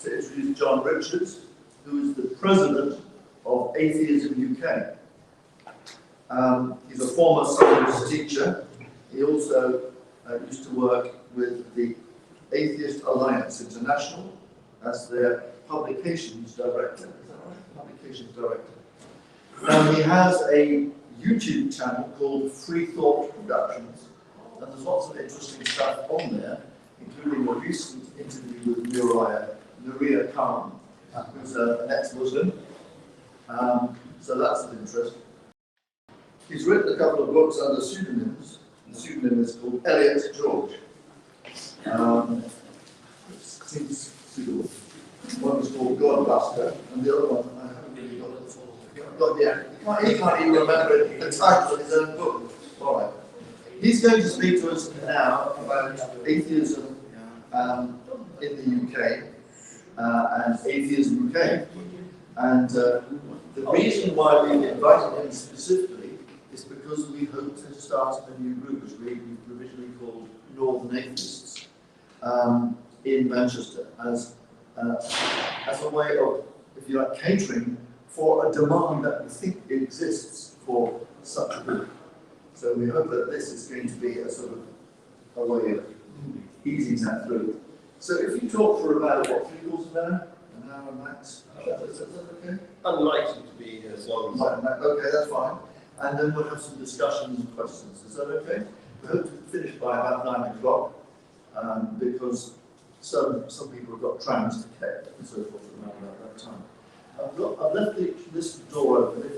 to introduce John Richards, who is the president of Atheism UK. He's a former science teacher. He also used to work with the Atheist Alliance International as their publications director. Is that right? Publications director. Now he has a YouTube channel called Free Thought Productions, and there's lots of interesting stuff on there, including a recent interview with Nuria Khan, who's an ex-Muslim. So that's of interest. He's written a couple of books under pseudonyms. The pseudonym is called Elliot George. Seems suitable. One is called Godbuster, and the other one, I haven't really got it for. He can't even remember the title of his own book. All right. He's going to speak to us now about atheism in the UK and Atheism UK. And the reason why we invited him specifically is because we hope to start a new group, which we provisionally called Northern Atheists, in Manchester, as a way of, if you like, catering for a demand that we think exists for such a group. So we hope that this is going to be a sort of a way of easing that through. So if you talk for about, what, 3 quarters of an hour max? Is that okay? Unlikely to be as long as that. Okay, that's fine. And then we'll have some discussions and questions. Is that okay? We hope to finish by about 9 o'clock, because some people have got trams to catch and so forth around that time. I've left this door open. If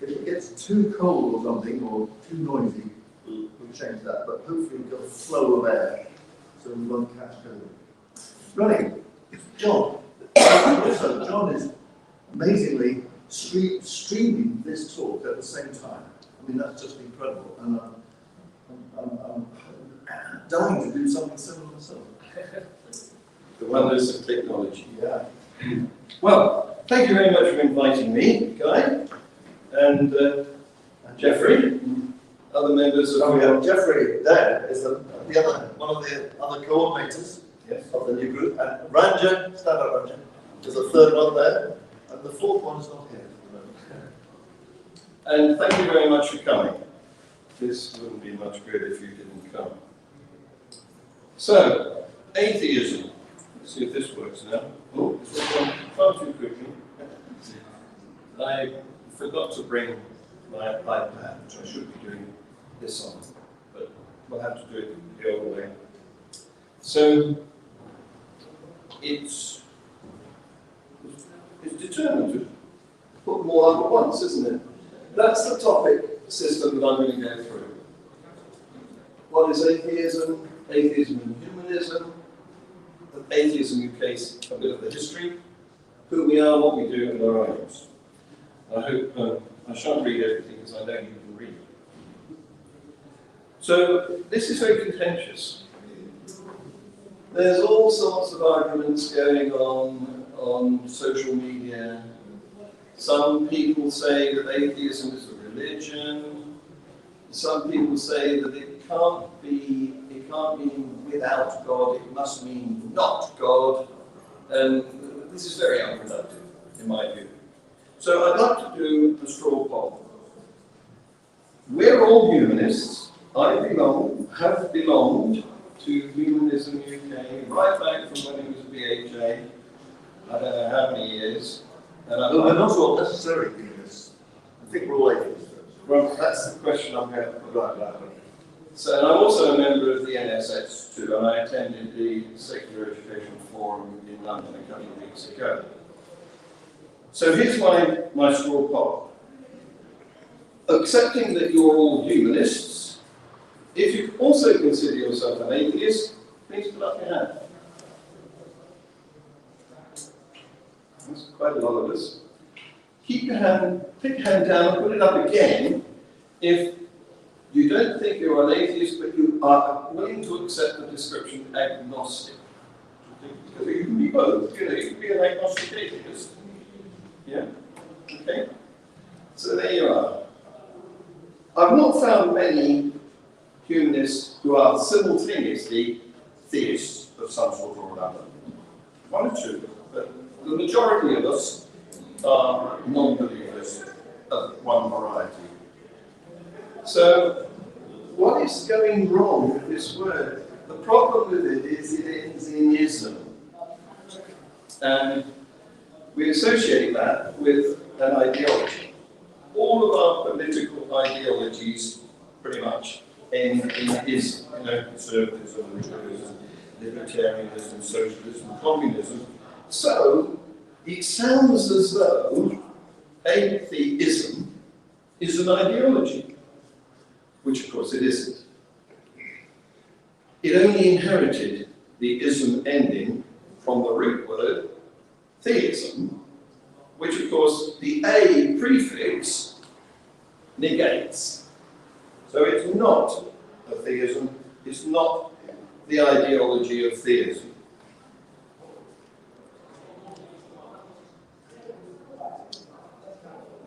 it gets too cold or something, or too noisy, we'll change that. But hopefully we've got a flow of air, so we won't catch COVID. Right, John. Also, John is amazingly streaming this talk at the same time. I mean, that's just incredible, and I'm dying to do something similar myself. The wonders of technology. Yeah. Well, thank you very much for inviting me, Guy, and Jeffrey, other members of... Oh, yeah, Jeffrey there is one of the other coordinators of the new group, and Ranjan, stand up Ranjan, there's a third one there, and the fourth one is not here. And thank you very much for coming. This wouldn't be much good if you didn't come. So, atheism. Let's see if this works now. Oh, this was gone far too quickly. I forgot to bring my iPad, which I should be doing this on, but we'll have to do it the old way. So, it's determined to put them all up at once, isn't it? That's the topic system that I'm going to go through. What is atheism? Atheism and humanism. Atheism UK, a bit of the history, who we are, what we do, and our aims. I hope I shan't read everything because I know you can read. So this is very contentious. There's all sorts of arguments going on social media. Some people say that atheism is a religion. Some people say that it can't mean without God, it must mean not God. And this is very unproductive, in my view. So I'd like to do a straw poll. We're all humanists. I have belonged to Humanism UK right back from when it was BHA. I don't know how many years. And We're not all necessarily humanists. I think we're all atheists. Well, that's the question I'm going to put. Right. So, and I'm also a member of the NSX too, and I attended the Secular Education Forum in London a couple of weeks ago. So here's my straw poll. Accepting that you're all humanists, if you also consider yourself an atheist, please put up your hand. That's quite a lot of us. Keep your hand, pick your hand down and put it up again if you don't think you're an atheist, but you are willing to accept the description agnostic. Because you can be both, you can be an agnostic atheist. Yeah? Okay? So there you are. I've not found many humanists who are simultaneously theists of some sort or another. one or two, but the majority of us are non-believers of one variety. So, what is going wrong with this word? The problem with it is it ends in ism. And we associate that with an ideology. All of our political ideologies, pretty much, end in ism. You know, conservatism, libertarianism, socialism, communism. So, it sounds as though atheism is an ideology, which of course it isn't. It only inherited the ism ending from the root word theism, which of course the A prefix negates. So it's not a theism, it's not the ideology of theism.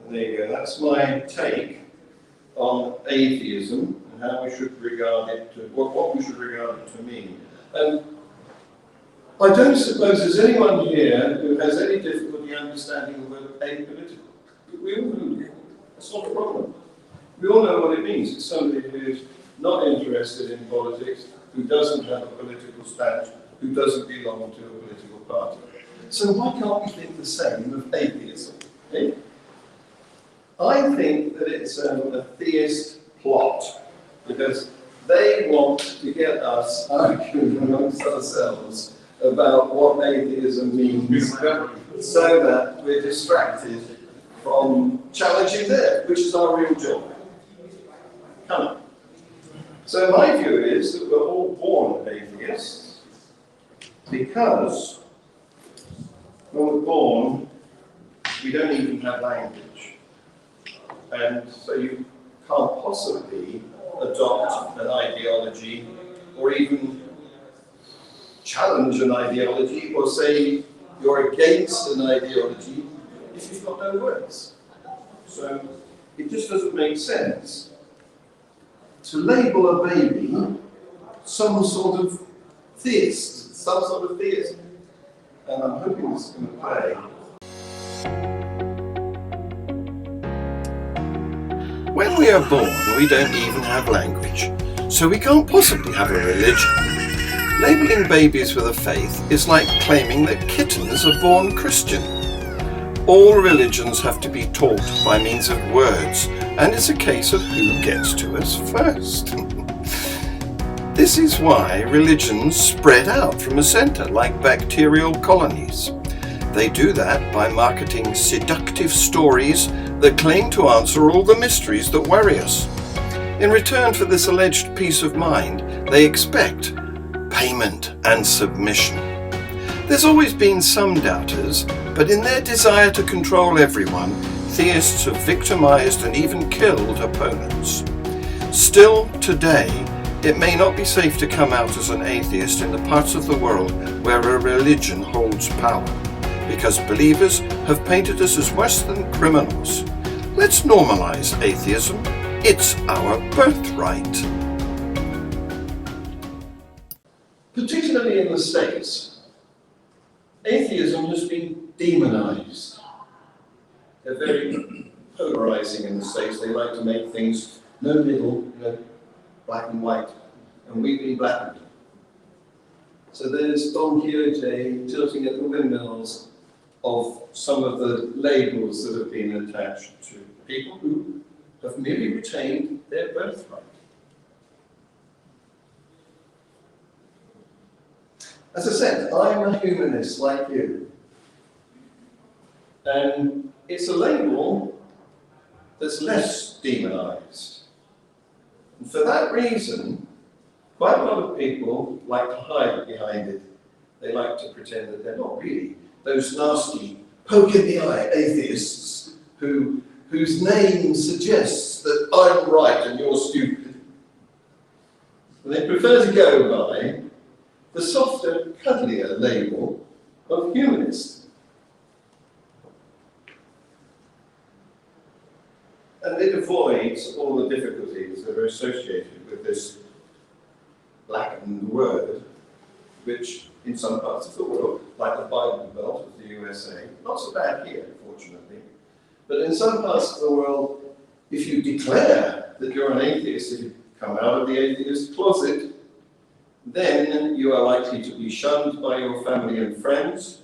There you go, that's my take on atheism and how we should regard it to, what we should regard it to mean. And I don't suppose there's anyone here who has any difficulty understanding the word apolitical. We all do. That's not a problem. We all know what it means. It's somebody who's not interested in politics, who doesn't have a political stance, who doesn't belong to a political party. So why can't we think the same of atheism? Okay? I think that it's a theist plot, because they want to get us arguing amongst ourselves about what atheism means, so that we're distracted from challenging theirs, which is our real job. Come on. So my view is that we're all born atheists, because when we're born, we don't even have language. And so you can't possibly adopt an ideology or even challenge an ideology or say you're against an ideology if you've got no words. So it just doesn't make sense to label a baby some sort of theist, some sort of theism. And I'm hoping this is going to play. When we are born, we don't even have language, so we can't possibly have a religion. Labeling babies with a faith is like claiming that kittens are born Christian. All religions have to be taught by means of words, and it's a case of who gets to us first. This is why religions spread out from a centre like bacterial colonies. They do that by marketing seductive stories that claim to answer all the mysteries that worry us. In return for this alleged peace of mind, they expect payment and submission. There's always been some doubters, but in their desire to control everyone, theists have victimized and even killed opponents. Still, today, it may not be safe to come out as an atheist in the parts of the world where a religion holds power, because believers have painted us as worse than criminals. Let's normalize atheism. It's our birthright. Particularly in the States, atheism has been demonized. They're very polarizing in the States. They like to make things no middle, black and white, and we've been blackened. So there's Don Quixote tilting at the windmills of some of the labels that have been attached to people who have merely retained their birthright. As I said, I'm a humanist like you. And it's a label that's less demonized. And for that reason, quite a lot of people like to hide behind it. They like to pretend that they're not really those nasty, poke in the eye atheists whose name suggests that I'm right and you're stupid. And they prefer to go by the softer, cuddlier label of humanist. And it avoids all the difficulties that are associated with this blackened word, which in some parts of the world, like the Bible, USA. Not so bad here, fortunately. But in some parts of the world, if you declare that you're an atheist, if you come out of the atheist closet, then you are likely to be shunned by your family and friends.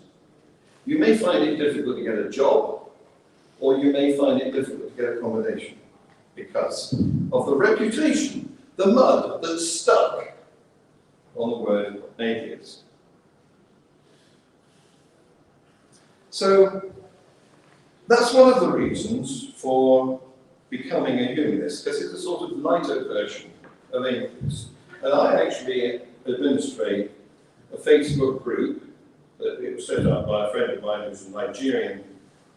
You may find it difficult to get a job, or you may find it difficult to get accommodation because of the reputation, the mud that's stuck on the word atheist. So that's one of the reasons for becoming a humanist, because it's a sort of lighter version of atheist. And I actually administrate a Facebook group that it was set up by a friend of mine who's a Nigerian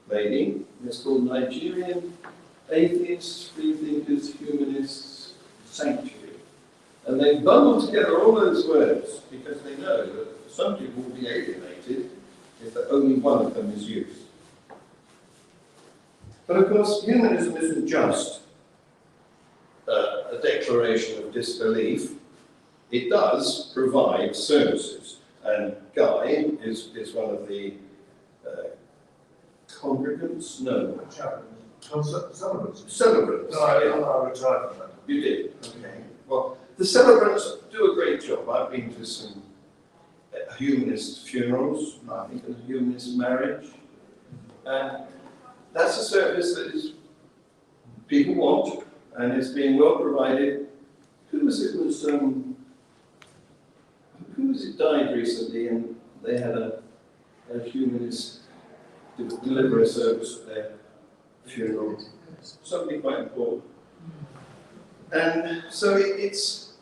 lady. It's called Nigerian Atheists, Freethinkers, Humanists, Sanctuary. And they bundle together all those words because they know that some people will be alienated if only one of them is used. But of course, humanism isn't just a declaration of disbelief. It does provide services. And Guy is one of the congregants? No. Celebrants. Celebrants. No, I retired from that. You did? Okay. Well, the celebrants do a great job. I've been to some humanist funerals, I think a humanist marriage. And that's a service that is people want and is being well provided. Who was it died recently and they had a humanist deliver a service at their funeral? Somebody quite important. And so it's,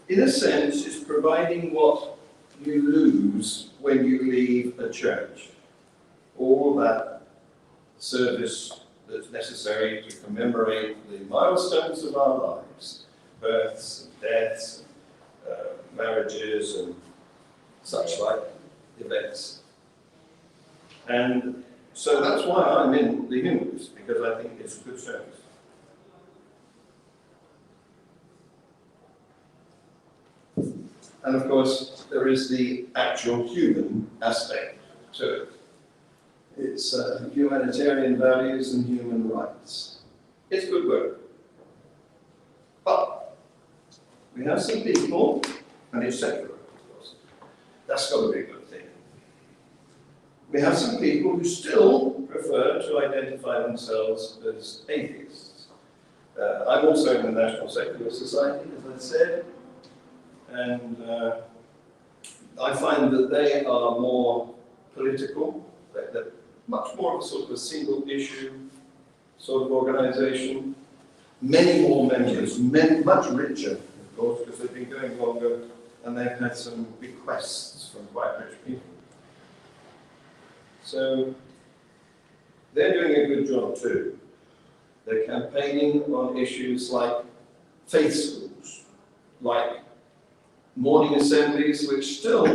in a sense, it's providing what you lose when you leave a church. All that service that's necessary to commemorate the milestones of our lives, births and deaths, marriages and such like events. And so that's why I'm in the Humanists, because I think it's a good service. And of course, there is the actual human aspect to it. It's humanitarian values and human rights. It's good work. But we have some people, and it's secular, of course. That's got to be a good thing. We have some people who still prefer to identify themselves as atheists. I'm also in the National Secular Society, as I said, and I find that they are more political. They're much more of a sort of a single issue sort of organisation. Many more members, much richer, of course, because they've been going longer and they've had some bequests from quite rich people. So they're doing a good job too. They're campaigning on issues like faith schools, like morning assemblies, which still,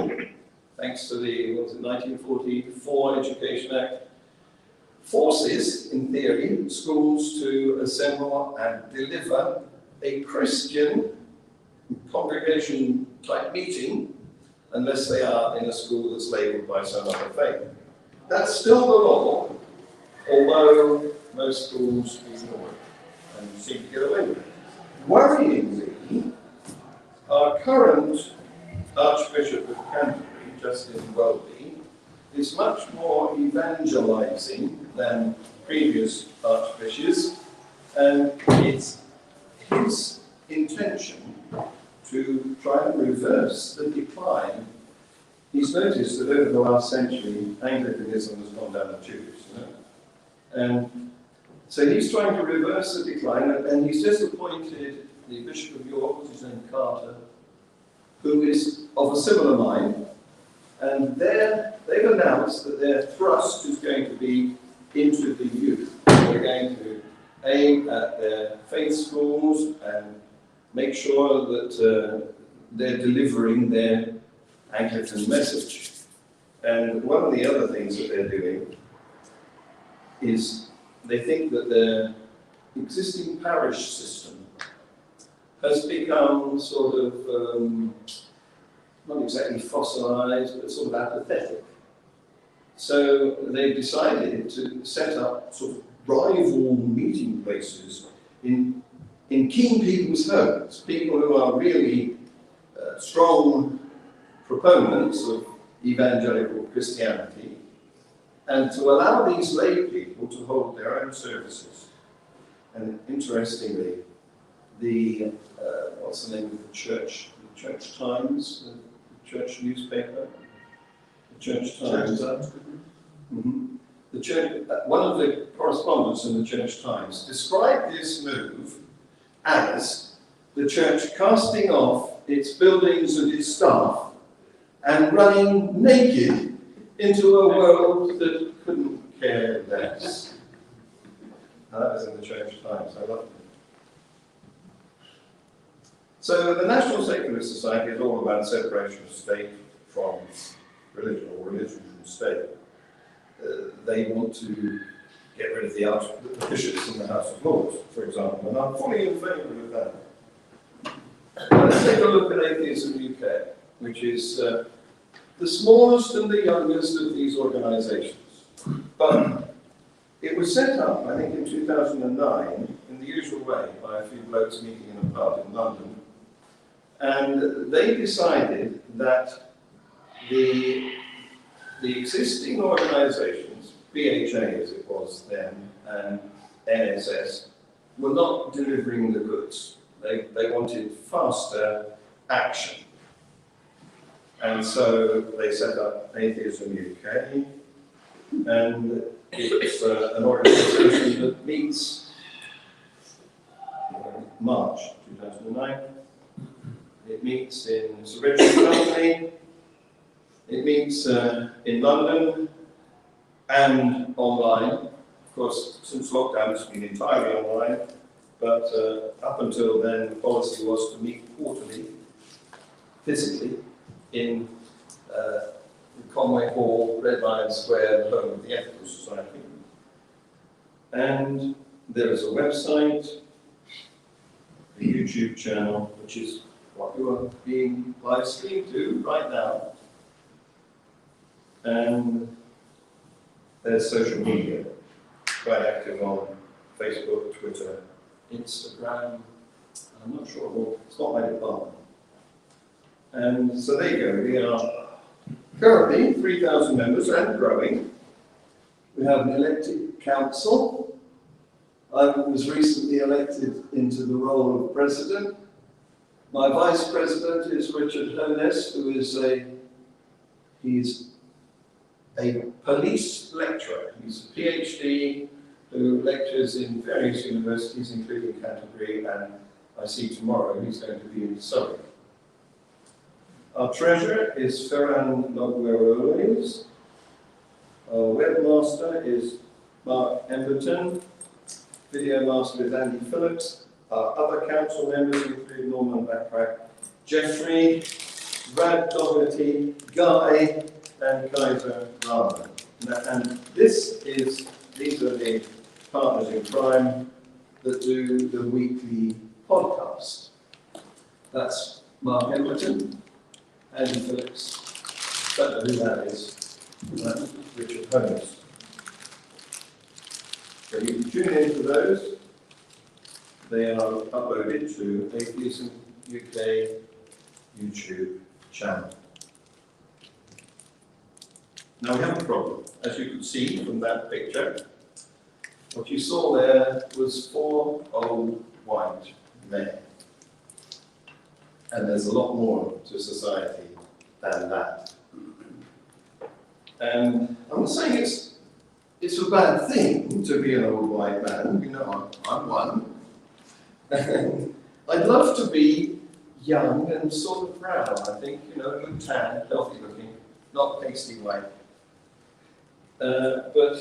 thanks to the 1944 Education Act, forces, in theory, schools to assemble and deliver a Christian congregation-type meeting, unless they are in a school that's labelled by some other faith. That's still the law, although most schools ignore it and seem to get away with it. Worryingly, our current Archbishop of Canterbury, Justin Welby, is much more evangelizing than previous archbishops, and it's his intention to try and reverse the decline. He's noticed that over the last century, Anglicanism has gone down the tubes, and so he's trying to reverse the decline, and he's just appointed the Bishop of York, what's his name, Carter, who is of a similar mind, and they've announced that their thrust is going to be into the youth. They're going to aim at their faith schools and make sure that they're delivering their Anglican message. And one of the other things that they're doing is they think that their existing parish system has become sort of, not exactly fossilized, but sort of apathetic. So they've decided to set up sort of rival meeting places in keen people's homes, people who are really strong proponents of evangelical Christianity, and to allow these lay people to hold their own services. And interestingly, the what's the name of the church? The Church Times, the church newspaper. The Church Times. Mm-hmm. The church. One of the correspondents in the Church Times described this move as the church casting off its buildings and its staff and running naked into a world that couldn't care less. Now, that was in the Church Times. I love it. So the National Secular Society is all about separation of state from religion, or religion from state. They want to get rid of the bishops in the House of Lords, for example, and I'm fully in favour of that. Let's take a look at Atheism UK, which is the smallest and the youngest of these organisations. But it was set up, I think, in 2009, in the usual way, by a few blokes meeting in a pub in London. And they decided that the existing organisations, BHA as it was then, and NSS, were not delivering the goods. They wanted faster action. And so they set up Atheism UK, and it's an organisation that meets March 2009. It meets in Sir Richard's company. It meets in London and online. Of course, since lockdown, it's been entirely online. But up until then, the policy was to meet quarterly, physically, in Conway Hall, Red Lion Square, the home of the Ethical Society. And there is a website, a YouTube channel, which is what you are being live streamed to right now. And there's social media, quite active on Facebook, Twitter, Instagram. I'm not sure, well, it's not my department. And so there you go, we are currently 3,000 members and growing. We have an elected council. I was recently elected into the role of president. My vice president is Richard Honest, who is he's a police lecturer. He's a PhD who lectures in various universities, including Canterbury, and I see tomorrow he's going to be in Surrey. Our treasurer is Ferran Nogueroles. Our webmaster is Mark Emberton. Video master is Andy Phillips. Our other council members include Norman Backrack, Jeffrey, Brad Doherty, Guy, and Kaiser Rahman. And these are the partners in crime that do the weekly podcast. That's Mark Emberton, Andy Phillips, don't know who that is, Richard Holmes. So you can tune in to those. They are uploaded to Atheism UK YouTube channel. Now we have a problem. As you can see from that picture, what you saw there was 4 old white men. And there's a lot more to society than that. And I'm not saying it's a bad thing to be an old white man. You know, I'm one. And I'd love to be young and sort of brown. I think, you know, good tan, healthy looking, not pasty white. But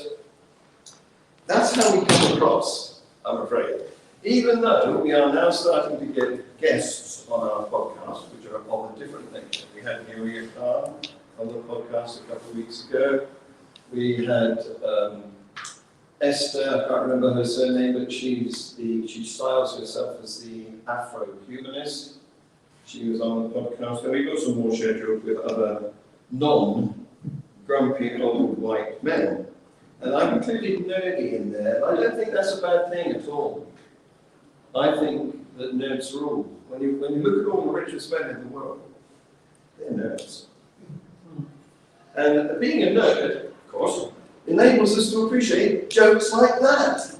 that's how we come across, I'm afraid. Even though we are now starting to get guests on our podcast, which are of a different nature. We had Nuria Khan on the podcast a couple of weeks ago. We had Esther, I can't remember her surname, but she styles herself as the Afro-Humanist. She was on the podcast, and we've got some more scheduled with other grumpy old white men. And I've included nerdy in there, but I don't think that's a bad thing at all. I think that nerds rule. When you look at all the richest men in the world, they're nerds. And being a nerd, of course, enables us to appreciate jokes like that.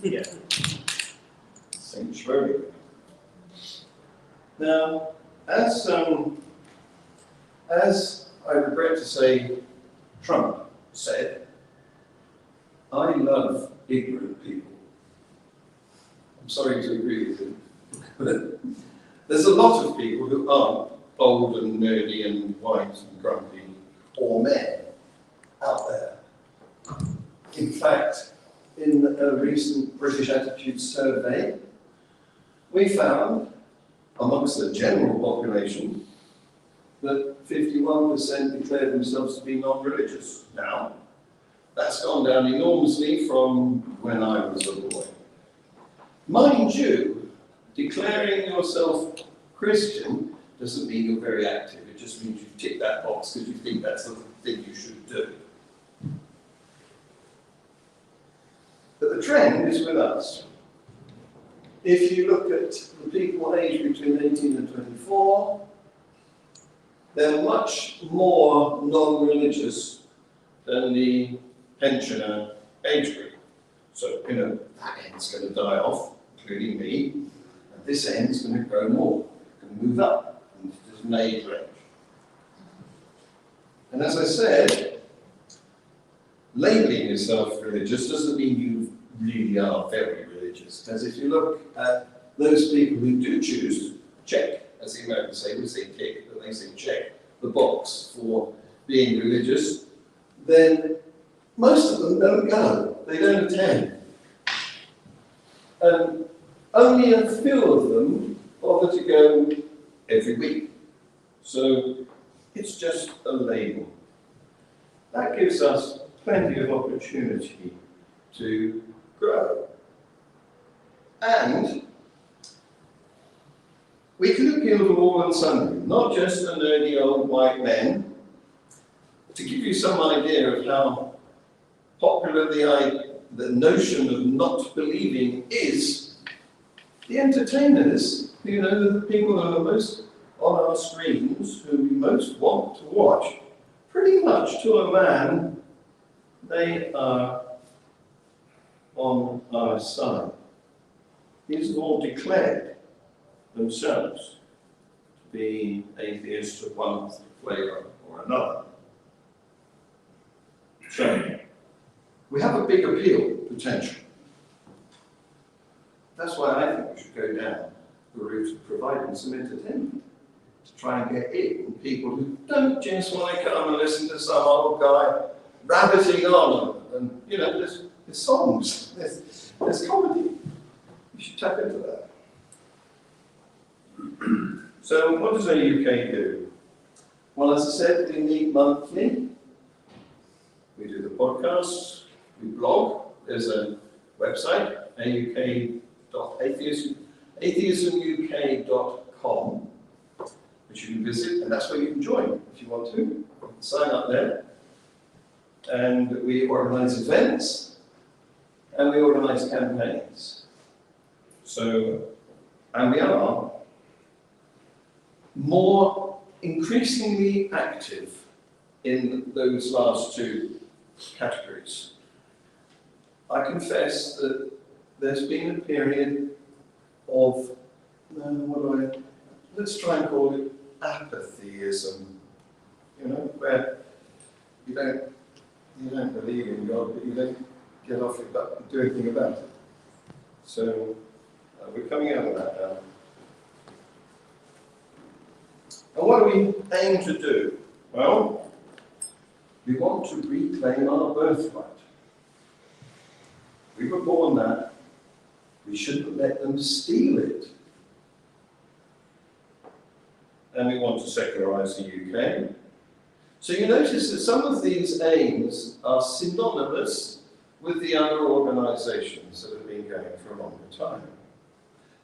Yeah. Saint Schroeder. Now, as I regret to say, Trump said, I love ignorant people. I'm sorry to agree with him, but there's a lot of people who aren't old and nerdy and white and grumpy, or men, out there. In fact, in a recent British Attitude survey, we found, amongst the general population, that 51% declared themselves to be non-religious. Now, that's gone down enormously from when I was a boy. Mind you, declaring yourself Christian doesn't mean you're very active. It just means you tick that box because you think that's the thing you should do. But the trend is with us. If you look at the people aged between 18 and 24, they're much more non-religious than the pensioner age group. So, that end's going to die off, including me, and this end's going to grow more, going to move up into an age range. And as I said, labeling yourself religious doesn't mean you really are very religious, because if you look at those people who do choose to check, as the Americans say, we say tick, but they say check the box for being religious, then most of them don't go, they don't attend. And only a few of them bother to go every week. So it's just a label. That gives us plenty of opportunity to grow. And we can appeal to all and sundry, not just the nerdy old white men. To give you some idea of how popular the notion of not believing is, the entertainers, the people who are most on our screens, who we most want to watch, pretty much to a man, they are on our side. These have all declared themselves to be atheists of one flavour or another. So, we have a big appeal potential. That's why I think we should go down the route of providing some entertainment to try and get in people who don't just want to come and listen to some old guy rabbiting on and there's songs, there's comedy. You should tap into that. So what does A-UK do? Well, as I said, we meet monthly. We do the podcasts, we blog. There's a website, atheismuk.com, which you can visit, and that's where you can join if you want to. Sign up there. And we organise events, and we organise campaigns. So, and we are more increasingly active in those last two categories. I confess that there's been a period of, let's try and call it atheism, where you don't believe in God, but you don't get off your butt and do anything about it. So we're coming out of that now. And what do we aim to do? Well, we want to reclaim our birthright. We were born that. We shouldn't let them steal it. And we want to secularize the UK. So you notice that some of these aims are synonymous with the other organisations that have been going for a longer time.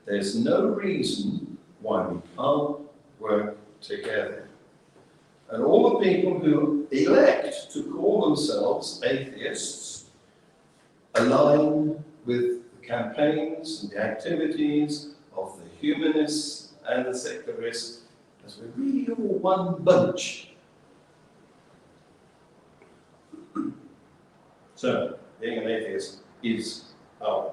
There's no reason why we can't work together. And all the people who elect to call themselves atheists align with the campaigns and the activities of the humanists and the secularists, as we're really all one bunch. So, being an atheist is our